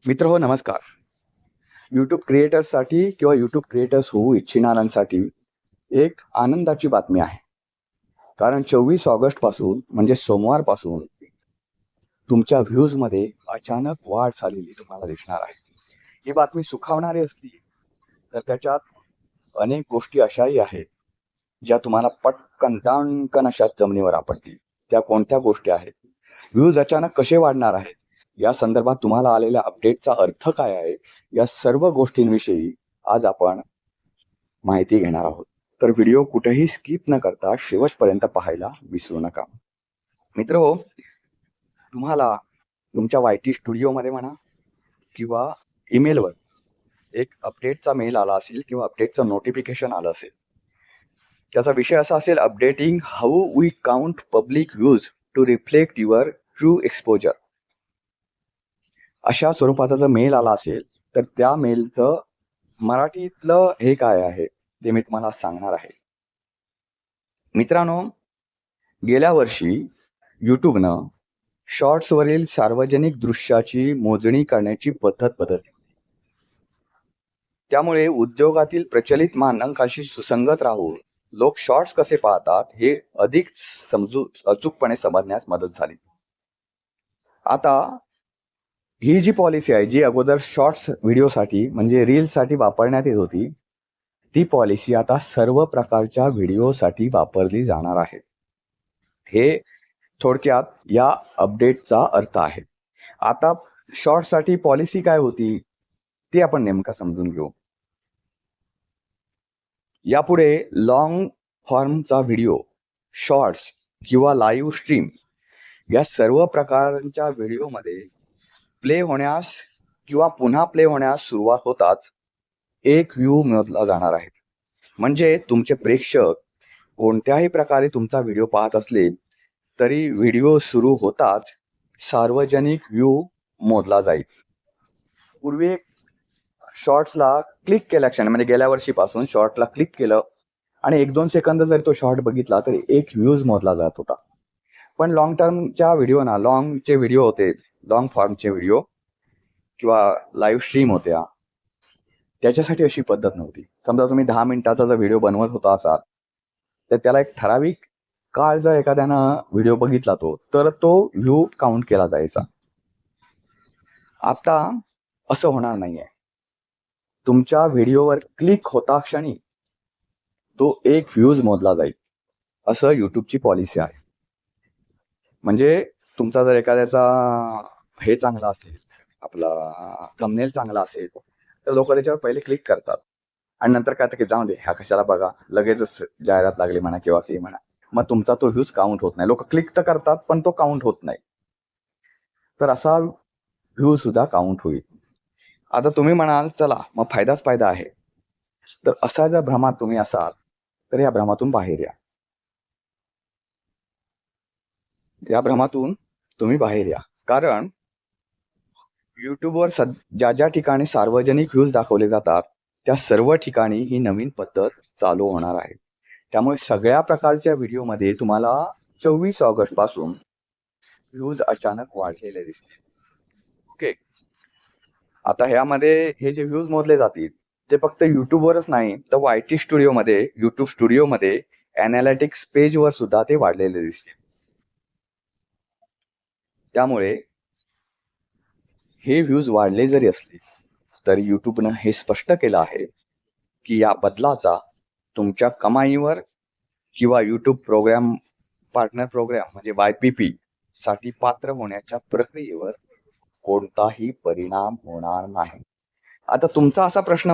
मित्र हो नमस्कार. यूट्यूब क्रिएटर्ससाठी किंवा यूट्यूब क्रिएटर्स होऊ इच्छिणाऱ्यांसाठी एक आनंदाची बातमी आहे. कारण 24 ऑगस्टपासून म्हणजे सोमवारपासून तुमच्या व्ह्यूजमध्ये अचानक वाढ झालेली तुम्हाला दिसणार आहे. ही बातमी सुखावणारी असली तर त्याच्यात अनेक गोष्टी अशाही आहेत ज्या तुम्हाला पटकन दाणकन अशा जमिनीवर आपटतील. त्या कोणत्या गोष्टी आहेत? व्ह्यूज अचानक कसे वाढणार आहेत? या संदर्भात तुम्हाला आलेल्या अपडेटचा अर्थ काय आहे? या सर्व गोष्टींविषयी आज आपण माहिती घेणार आहोत. तर व्हिडिओ कुठेही स्किप न करता शेवटपर्यंत पाहायला विसरू नका. मित्रहो, तुम्हाला तुमच्या YT स्टुडिओमध्ये म्हणा किंवा ईमेलवर एक अपडेटचा मेल आला असेल किंवा अपडेटचं नोटिफिकेशन आलं असेल. त्याचा विषय असा असेल, updating how we count public views to reflect your true exposure. अशा स्वरूपाचा जर मेल आला असेल तर त्या मेलचं मराठीतलं हे काय आहे ते मी तुम्हाला सांगणार आहे. मित्रांनो, गेल्या वर्षी यूट्यूबनं शॉर्ट्सवरील सार्वजनिक दृश्याची मोजणी करण्याची पद्धत बदलली. त्यामुळे उद्योगातील प्रचलित मानकांशी सुसंगत राहून लोक शॉर्ट्स कसे पाहतात हे अधिक अचूकपणे समजण्यास मदत झाली. आता ही जी पॉलिसी आहे, जी अगोदर शॉर्ट्स व्हिडिओसाठी म्हणजे रीलसाठी वापरण्यात येत होती, ती पॉलिसी आता सर्व प्रकारच्या व्हिडिओसाठी वापरली जाणार आहे. हे थोडक्यात या अपडेटचा अर्थ आहे. आता शॉर्ट्ससाठी पॉलिसी काय होती ते आपण नेमका समजून घेऊ. यापुढे लॉंग फॉर्मचा व्हिडिओ, शॉर्ट्स किंवा लाईव्ह स्ट्रीम या सर्व प्रकारच्या व्हिडिओमध्ये प्ले होण्यास किंवा पुन्हा प्ले होण्यास सुरुवात होताच एक व्ह्यू मोजला जाणार आहे. म्हणजे तुमचे प्रेक्षक कोणत्याही प्रकारे तुमचा व्हिडिओ पाहत असले तरी व्हिडिओ सुरू होताच सार्वजनिक व्ह्यू मोजला जाईल. पूर्वी शॉर्ट्सला क्लिक केल्याक्षणी म्हणजे गेल्या वर्षीपासून शॉर्टला क्लिक केलं आणि 1-2 सेकंद जरी तो शॉर्ट बघितला तरी एक व्ह्यूज मोजला जात होता. पण लॉंग टर्मच्या व्हिडिओना, लॉंगचे व्हिडिओ होते, लॉंग फॉर्मचे व्हिडिओ किंवा लाईव्ह स्ट्रीम होत्या, त्याच्यासाठी अशी पद्धत नव्हती. समजा तुम्ही 10 मिनिटाचा जर व्हिडिओ बनवत होता असाल तर त्याला एक ठराविक काळ जर एखाद्यानं व्हिडिओ बघितला तर तो व्ह्यू काउंट केला जायचा. आता असं होणार नाहीये. तुमच्या व्हिडिओवर क्लिक होता क्षणी तो एक व्ह्यूज मोजला जाईल, असं यूट्यूबची पॉलिसी आहे. म्हणजे तुमचा जर एखाद्याचा हे चांगला असेल, आपला थंबनेल चांगला असेल तर लोक त्याच्यावर पहिले क्लिक करतात आणि नंतर काय की जाऊ दे, ह्या कशाला बघा, लगेचच जाहिरात लागली म्हणा किंवा काही म्हणा, मग तुमचा तो व्ह्यूज काउंट होत नाही. लोक क्लिक तर करतात पण तो काउंट होत नाही. तर असा व्ह्यू सुद्धा काउंट होईल. आता तुम्ही म्हणाल चला मग फायदाच फायदा आहे. तर असा जर भ्रमात तुम्ही असाल तर या भ्रमातून बाहेर या. या भ्रमातून तुम्ही बाहेर या. कारण यूट्यूबवर ज्या ज्या ठिकाणी सार्वजनिक व्ह्यूज दाखवले जातात त्या सर्व ठिकाणी ही नवीन पद्धत चालू होणार आहे. त्यामुळे सगळ्या प्रकारच्या व्हिडिओमध्ये तुम्हाला 24 ऑगस्टपासून व्ह्यूज अचानक वाढलेले दिसतील. ओके. आता ह्यामध्ये हे जे व्ह्यूज मोजले जातील ते फक्त यूट्यूबवरच नाही तर YT स्टुडिओमध्ये, यूट्यूब स्टुडिओमध्ये ॲनालिटिक्स पेजवर सुद्धा ते वाढलेले दिसतील. त्यामुळे हे व्ह्यूज वाढले जरी असले तरी यूट्यूबनं हे स्पष्ट केलं आहे की या बदलाचा तुमच्या कमाईवर किंवा यूट्यूब पार्टनर प्रोग्राम म्हणजे YPP साठी पात्र होण्याच्या प्रक्रियेवर कोणताही परिणाम होणार नाही. आता तुमचा असा प्रश्न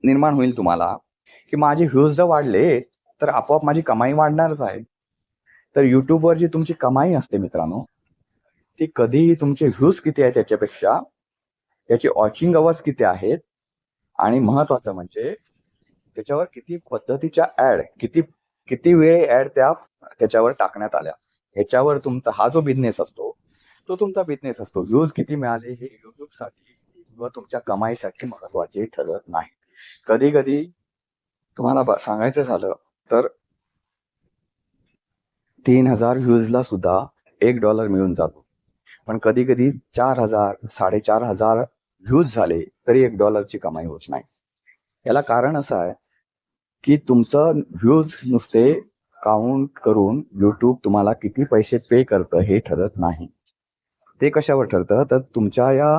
निर्माण होईल तुम्हाला की माझे व्ह्यूज जर वाढले तर आपोआप माझी कमाई वाढणारच आहे. तर यूट्यूबवर जी तुमची कमाई असते मित्रांनो, ती कधीही तुमचे व्ह्यूज किती आहेत त्याच्यापेक्षा त्याचे वॉचिंग अवर्स किती आहेत आणि महत्वाचं म्हणजे त्याच्यावर किती पद्धतीच्या ऍड, किती वेळ ऍड त्याच्यावर टाकण्यात आल्या, ह्याच्यावर तुमचा हा जो बिझनेस असतो तो तुमचा बिझनेस असतो. व्ह्यूज किती मिळाले हे यूट्यूबसाठी किंवा तुमच्या कमाईसाठी महत्वाचे ठरत नाही. कधी कधी तुम्हाला सांगायचं झालं तर 3000 व्ह्यूजला सुद्धा $1 मिळून जातो. पण कधी कधी 4000, 4500 व्ह्यूज झाले तरी $1 कमाई होत नाही. याला कारण असं आहे की तुमचं व्ह्यूज नुसते काउंट करून यूट्यूब तुम्हाला किती पैसे पे करतं हे ठरत नाही. ते कशावर ठरतं तर तुमच्या या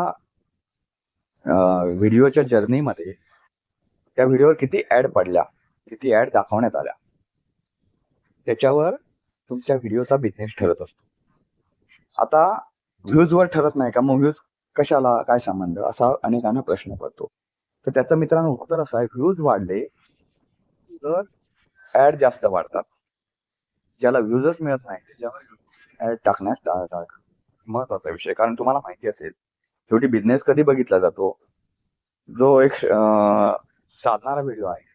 व्हिडिओच्या जर्नीमध्ये त्या व्हिडिओवर किती ॲड पडल्या, किती ॲड दाखवण्यात आल्या, त्याच्यावर तुमच्या व्हिडिओचा बिझनेस ठरत असतो. आता व्ह्यूजवर ठरत नाही का, मग व्ह्यूज कशाला, काय संबंध, असा अनेकांना प्रश्न पडतो. तर त्याचं मित्रांनो उत्तर असं आहे, व्ह्यूज वाढले तर ॲड जास्त वाढतात. ज्याला व्ह्यूजच मिळत नाही त्याच्यावर ॲड टाकण्यास टाळतात. महत्वाचा विषय, कारण तुम्हाला माहिती असेल शेवटी बिझनेस कधी बघितला जातो, जो एक साधणारा व्हिडिओ आहे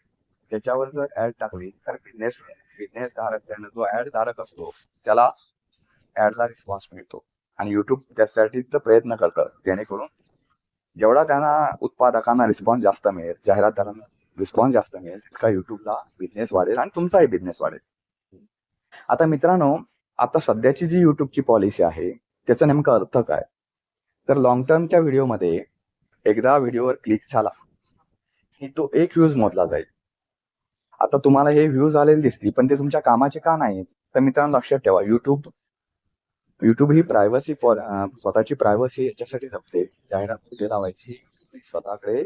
त्याच्यावर जर ॲड टाकली तर बिझनेस धारक, त्यानं जो ॲड धारक असतो त्याला ॲडला रिस्पॉन्स मिळतो आणि युट्यूब त्यासाठीच प्रयत्न करतं जेणेकरून जेवढा त्यांना उत्पादकांना रिस्पॉन्स जास्त मिळेल, जाहिरातदारांना रिस्पॉन्स जास्त मिळेल, तितका युट्यूबला बिझनेस वाढेल आणि तुमचाही बिझनेस वाढेल. आता मित्रांनो, आता सध्याची जी युट्यूबची पॉलिसी आहे त्याचा नेमका अर्थ काय, तर लॉंग टर्मच्या व्हिडिओमध्ये एकदा व्हिडिओवर क्लिक झाला की तो एक व्ह्यूज मोजला जाईल. आता तुम्हाला हे व्ह्यूज आलेले दिसतील पण ते तुमच्या कामाचे का नाहीत, तर मित्रांनो लक्षात ठेवा, युट्यूब ही प्रायव्हसी स्वतःची प्रायव्हसी याच्यासाठी जपते. जाहिरात कुठे लावायची स्वतःकडे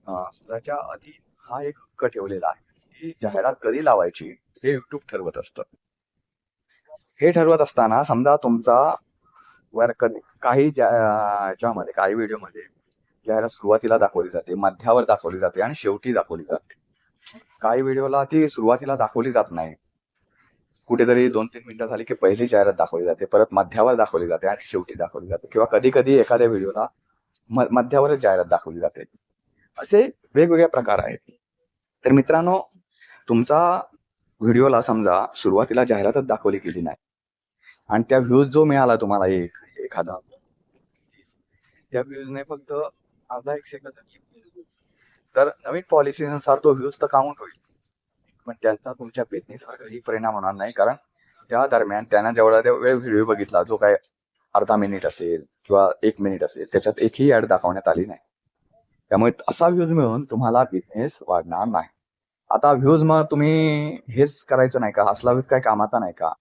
स्वतःच्या आधी हा एक हक्क ठेवलेला आहे की जाहिरात कधी लावायची हे युट्यूब ठरवत असतं. हे ठरवत असताना समजा तुमचा वर कधी काही व्हिडिओमध्ये जाहिरात सुरुवातीला दाखवली जाते, मध्यावर दाखवली जाते आणि शेवटी दाखवली जाते. काही व्हिडिओला ती सुरुवातीला दाखवली जात नाही, कुठेतरी 2-3 मिनिटं झाली की पहिली जाहिरात दाखवली जाते, परत मध्यावर दाखवली जाते आणि शेवटी दाखवली जाते, किंवा कधी कधी एखाद्या व्हिडिओला मध्यावरच जाहिरात दाखवली जाते. असे वेगवेगळे प्रकार आहेत. तर मित्रांनो, तुमचा व्हिडिओला समजा सुरुवातीला जाहिरातच दाखवली गेली नाही आणि त्या व्ह्यूज जो मिळाला तुम्हाला एखादा, त्या व्ह्यूजने फक्त अर्धा 1 सेकंद, तर नवीन पॉलिसीनुसार तो व्ह्यूज तर काउंट होईल पण त्यांचा तुमच्या बिझनेसवर काही परिणाम होणार नाही, कारण त्या दरम्यान त्यांना जेवढा वेळ व्हिडिओ बघितला, जो काय अर्धा मिनिट असेल किंवा 1 मिनिट असेल, त्याच्यात एकही ॲड दाखवण्यात आली नाही. त्यामुळे असा व्ह्यूज मिळून तुम्हाला बिझनेस वाढणार नाही. आता व्ह्यूज मग तुम्ही हेच करायचं नाही का, असला व्ह्यूज काय कामाचा नाही का,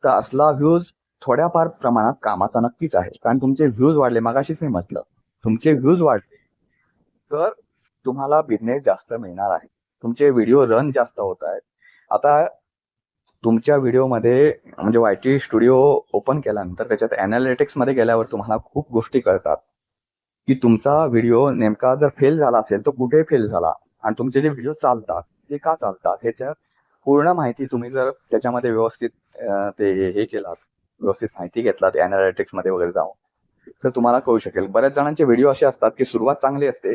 तर असला व्ह्यूज थोड्याफार प्रमाणात कामाचा नक्कीच आहे. कारण तुमचे व्ह्यूज वाढले, मगाशीच मी म्हटलं, तुमचे व्ह्यूज वाढले तर तुम्हाला बिझनेस जास्त मिळणार आहे, तुमचे व्हिडिओ रन जास्त होत आहेत. आता तुमच्या व्हिडिओमध्ये म्हणजे YT स्टुडिओ ओपन केल्यानंतर त्याच्यात ॲनालिटिक्समध्ये गेल्यावर तुम्हाला खूप गोष्टी कळतात की तुमचा व्हिडिओ नेमका जर फेल झाला असेल तर कुठे फेल झाला आणि तुमचे जे व्हिडिओ चालतात ते का चालतात, ह्याच्या पूर्ण माहिती तुम्ही जर त्याच्यामध्ये व्यवस्थित ते हे केलात, व्यवस्थित माहिती घेतलात ॲनालिटिक्समध्ये वगैरे जाऊन, तर तुम्हाला कळू शकेल. बऱ्याच जणांचे व्हिडिओ असे असतात की सुरुवात चांगली असते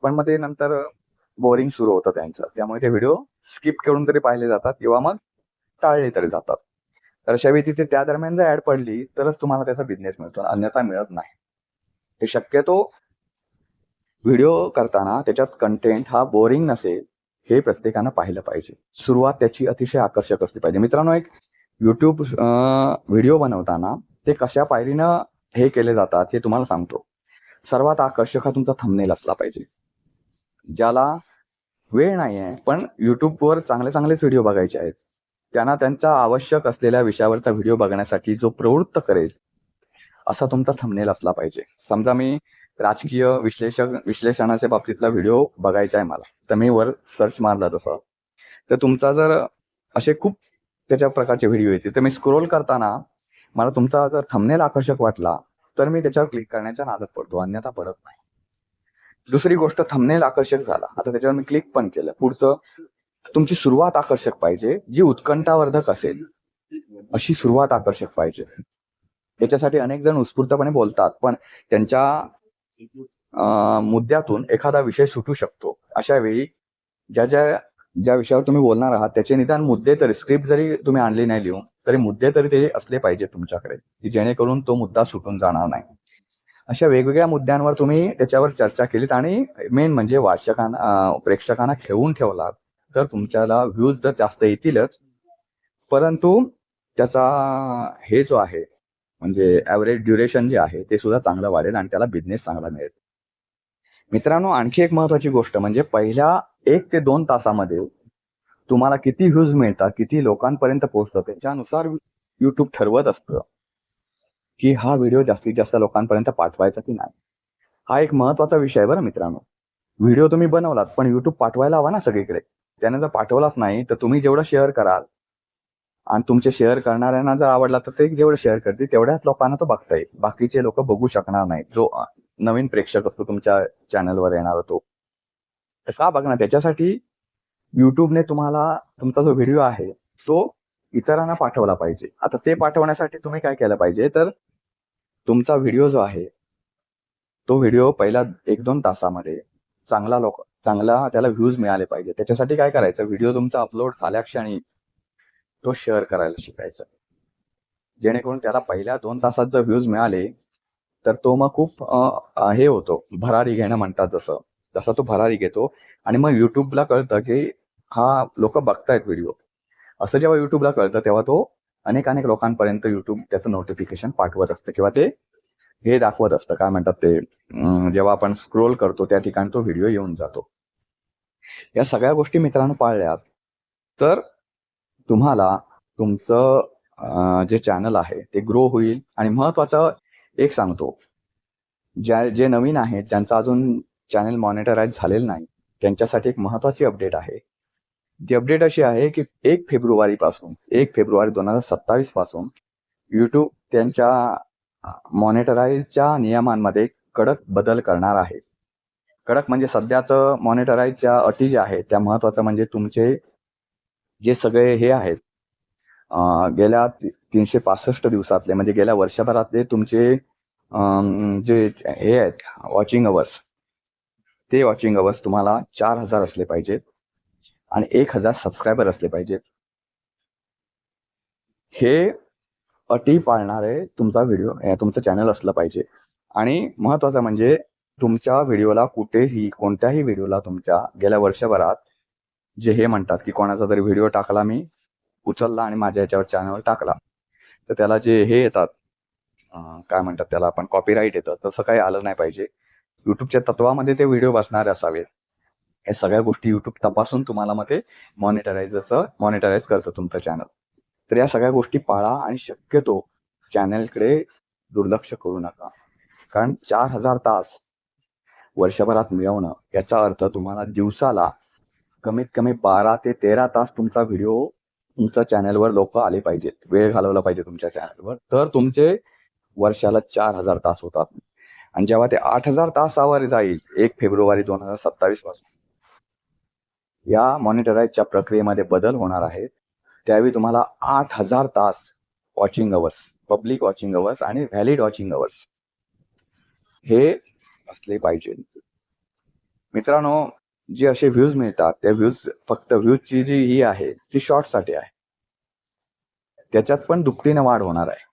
पण मग ते नंतर बोरिंग सुरू होतं त्यांचं, त्यामुळे ते व्हिडिओ स्किप करून तरी पाहिले जातात किंवा मग टाळले तरी जातात. तर अशा वेळी तिथे त्या दरम्यान जर ॲड पडली तरच तुम्हाला त्याचा बिझनेस मिळतो, अन्यथा मिळत नाही. ते शक्यतो व्हिडिओ करताना त्याच्यात कंटेंट हा बोरिंग नसेल हे प्रत्येकानं पाहिलं पाहिजे. सुरुवात त्याची अतिशय आकर्षक असली पाहिजे. मित्रांनो, एक यूट्यूब व्हिडिओ बनवताना ते कशा पायरीनं हे केले जातात हे तुम्हाला सांगतो. सर्वात आकर्षक हा तुमचा थंबनेल असला पाहिजे. ज्याला वेळ नाही आहे पण यूट्यूबवर चांगलेच व्हिडिओ बघायचे आहेत, त्यांना त्यांचा आवश्यक असलेल्या विषयावरचा व्हिडिओ बघण्यासाठी जो प्रवृत्त करेल असा तुमचा थंबनेल असला पाहिजे. समजा मी राजकीय विश्लेषणाच्या बाबतीतला व्हिडिओ बघायचा आहे मला, तर मी वर सर्च मारला तसं, तर तुमचा जर असे खूप त्याच्या प्रकारचे व्हिडिओ येतील, तर मी स्क्रोल करताना मला तुमचा जर थंबनेल आकर्षक वाटला तर मी त्याच्यावर क्लिक करण्याच्या नादात पडतो, अन्यथा पडत नाही. दुसरी गोष्ट, थंबनेल आकर्षक झाला, आता त्याच्यावर मी क्लिक पण केलं, पुढचं तुमची सुरुवात आकर्षक पाहिजे, जी उत्कंठावर्धक असेल अशी सुरुवात आकर्षक पाहिजे. त्याच्यासाठी अनेक जण उत्स्फूर्तपणे बोलतात पण त्यांच्या मुद्द्यातून एखादा विषय सुटू शकतो. अशा वेळी ज्या विषयावर तुम्ही बोलणार आहात त्याचे निदान मुद्दे तरी, स्क्रिप्ट जरी तुम्ही आणली नाही लिहून, तरी मुद्दे तरी ते असले पाहिजे तुमच्याकडे की जेणेकरून तो मुद्दा सुटून जाणार नाही. अशा वेगवेगळ्या मुद्द्यांवर तुम्ही त्याच्यावर चर्चा केलीत आणि मेन म्हणजे प्रेक्षकांना खेळून ठेवलात तर तुमच्याला व्ह्यूज जर जास्त येतीलच, परंतु त्याचा हे जो आहे म्हणजे ॲव्हरेज ड्युरेशन जे आहे ते सुद्धा चांगलं वाढेल आणि त्याला बिझनेस चांगला मिळेल. मित्रांनो, आणखी एक महत्वाची गोष्ट म्हणजे पहिल्या 1 ते 2 तासामध्ये तुम्हाला किती व्ह्यूज मिळतात, किती लोकांपर्यंत पोहोचतं, त्याच्यानुसार YouTube ठरवत असतं की हा व्हिडिओ जास्तीत जास्त लोकांपर्यंत पाठवायचा की नाही. हा एक महत्वाचा विषय आहे बरं मित्रांनो. व्हिडिओ तुम्ही बनवलात, पण YouTube पाठवायला हवा ना सगळीकडे. त्याने जर पाठवलाच नाही, तर तुम्ही जेवढं शेअर कराल आणि तुमचे शेअर करणाऱ्यांना जर आवडला, तर ते जेवढं शेअर करतील तेवढ्याच लोकांना तो बघता येईल. बाकीचे लोक बघू शकणार नाहीत. जो नवीन प्रेक्षक असतो तुमच्या चॅनलवर येणारा तो. तर का बघणार? त्याच्यासाठी YouTubeने तुम्हाला तुमचा जो व्हिडिओ आहे तो इतरांना पाठवला पाहिजे. आता ते पाठवण्यासाठी तुम्ही काय केलं पाहिजे, तर तुमचा व्हिडिओ जो आहे तो व्हिडिओ पहिल्या 1-2 तासामध्ये चांगला त्याला व्ह्यूज मिळाले पाहिजे. त्याच्यासाठी काय करायचं, व्हिडिओ तुमचा अपलोड झाल्या क्षणी तो शेअर करायला शिकायचा. जेणेकरून त्याला पहिल्या 2 तासात जर व्ह्यूज मिळाले, तर तो मग खूप हे होतो, भरारी घेणं म्हणतात जसा तो भरारी घेतो आणि मग YouTubeला कळतं की हा लोक बघतायत व्हिडिओ. असं जेव्हा YouTubeला कळतं तेव्हा तो अनेक लोकांपर्यंत YouTube त्याचं नोटिफिकेशन पाठवत असतं किंवा ते हे दाखवत असतं, काय म्हणतात ते, जेव्हा आपण स्क्रोल करतो त्या ठिकाणी तो व्हिडिओ येऊन जातो. या सगळ्या गोष्टी मित्रांनो पाळल्यात तर तुम्हाला तुमचं जे चॅनल आहे ते ग्रो होईल. आणि महत्वाचं एक सांगतो, जे नवीन आहेत, ज्यांचं अजून चॅनल मॉनिटराइज झालेलं नाही, त्यांच्यासाठी एक महत्वाची अपडेट आहे. ती अपडेट अशी आहे की 1 फेब्रुवारी 2027 पासून YouTube त्यांच्या मॉनिटराइजच्या नियमांमध्ये कडक बदल करणार आहे. कडक म्हणजे सध्याचं मॉनिटराइजच्या अटी ज्या आहेत त्या महत्वाचं म्हणजे तुमचे जे सगळे हे आहेत, गेल्या 365 दिवसातले म्हणजे गेल्या वर्षभरातले तुमचे जे हे आहेत वॉचिंग अवर्स, ते वॉचिंग अवर्स तुम्हाला 4000 असले पाहिजेत आणि 1000 सबस्क्रायबर असले पाहिजेत. हे अटी पाळणारे तुमचं चॅनल असलं पाहिजे. आणि महत्वाचं म्हणजे तुमच्या व्हिडिओला कोणत्याही व्हिडिओला तुमच्या गेल्या वर्षभरात जे हे म्हणतात की कोणाचा तरी व्हिडिओ टाकला, मी उचलला आणि माझ्या याच्यावर चॅनलवर टाकला, तर त्याला जे हे येतात, काय म्हणतात त्याला आपण, कॉपीराईट येतं, तसं काही आलं नाही पाहिजे. YouTubeच्या तत्वामध्ये ते व्हिडिओ बसणारे असावेत. या सगळ्या गोष्टी YouTube तपासून तुम्हाला मग ते मॉनिटराइज करतं तुमचं चॅनल. तर या सगळ्या गोष्टी पाळा आणि शक्यतो चॅनलकडे दुर्लक्ष करू नका. कारण 4000 तास वर्षभरात मिळवणं याचा अर्थ तुम्हाला दिवसाला कमीत कमी 12 ते 13 तास तुमचा व्हिडिओ तुमच्या चॅनलवर लोक आले पाहिजेत, वेळ घालवला पाहिजे तुमच्या चॅनलवर, तर तुमचे वर्षाला 4000 तास होतात. आणि जेव्हा ते 8000 तासावर जाईल 1 फेब्रुवारी 2027 पासून, या मॉनिटराइजच्या प्रक्रियेमध्ये बदल होणार आहेत. त्यावेळी तुम्हाला 8000 तास watching hours, public watching hours आणि व्हॅलिड वॉचिंग अवर्स हे असले पाहिजे. मित्रांनो, जे असे व्ह्यूज मिळतात त्या फक्त व्ह्यूजची जी ही आहे ती शॉर्टसाठी आहे. त्याच्यात पण दुपटीनं वाढ होणार आहे.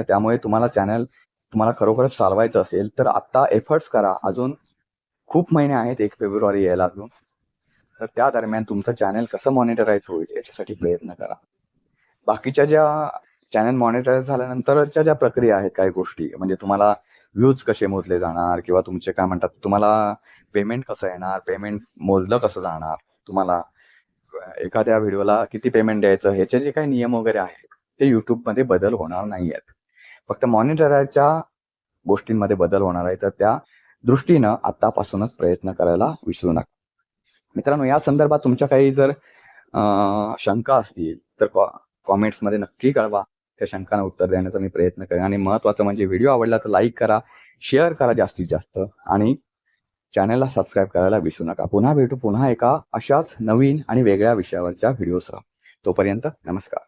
त्यामुळे तुम्हाला खरोखरच चालवायचं असेल तर आता एफर्ट्स करा. अजून खूप महिने आहेत 1 फेब्रुवारी यायला अजून. तर त्या दरम्यान तुमचं चॅनल कसं मॉनिटराइज होईल याच्यासाठी प्रयत्न करा. बाकीच्या ज्या चॅनल मॉनिटराइज झाल्यानंतरच्या ज्या प्रक्रिया आहेत, काही गोष्टी म्हणजे तुम्हाला व्ह्यूज कसे मोजले जाणार किंवा तुमचे काय म्हणतात, तुम्हाला पेमेंट कसं येणार, पेमेंट मोजलं कसं जाणार, तुम्हाला एखाद्या व्हिडिओला किती पेमेंट द्यायचं, ह्याचे जे काही नियम वगैरे आहेत ते YouTubeमध्ये बदल होणार नाही आहेत. फक्त मॉनिटराइजच्या गोष्टींमध्ये बदल होणार आहे. तर त्या दृष्टीनं आतापासूनच प्रयत्न करायला विसरू नका. मित्रांनो, या संदर्भात तुमच्या काही जर शंका असतील तर कॉमेंट्समध्ये नक्की कळवा. त्या शंकांना उत्तर देण्याचा मी प्रयत्न करेन. आणि महत्त्वाचं म्हणजे व्हिडिओ आवडला तर लाईक करा, शेअर करा जास्तीत जास्त आणि चॅनलला सबस्क्राईब करायला विसरू नका. पुन्हा भेटू एका अशाच नवीन आणि वेगळ्या विषयावरच्या व्हिडिओसह. तोपर्यंत नमस्कार.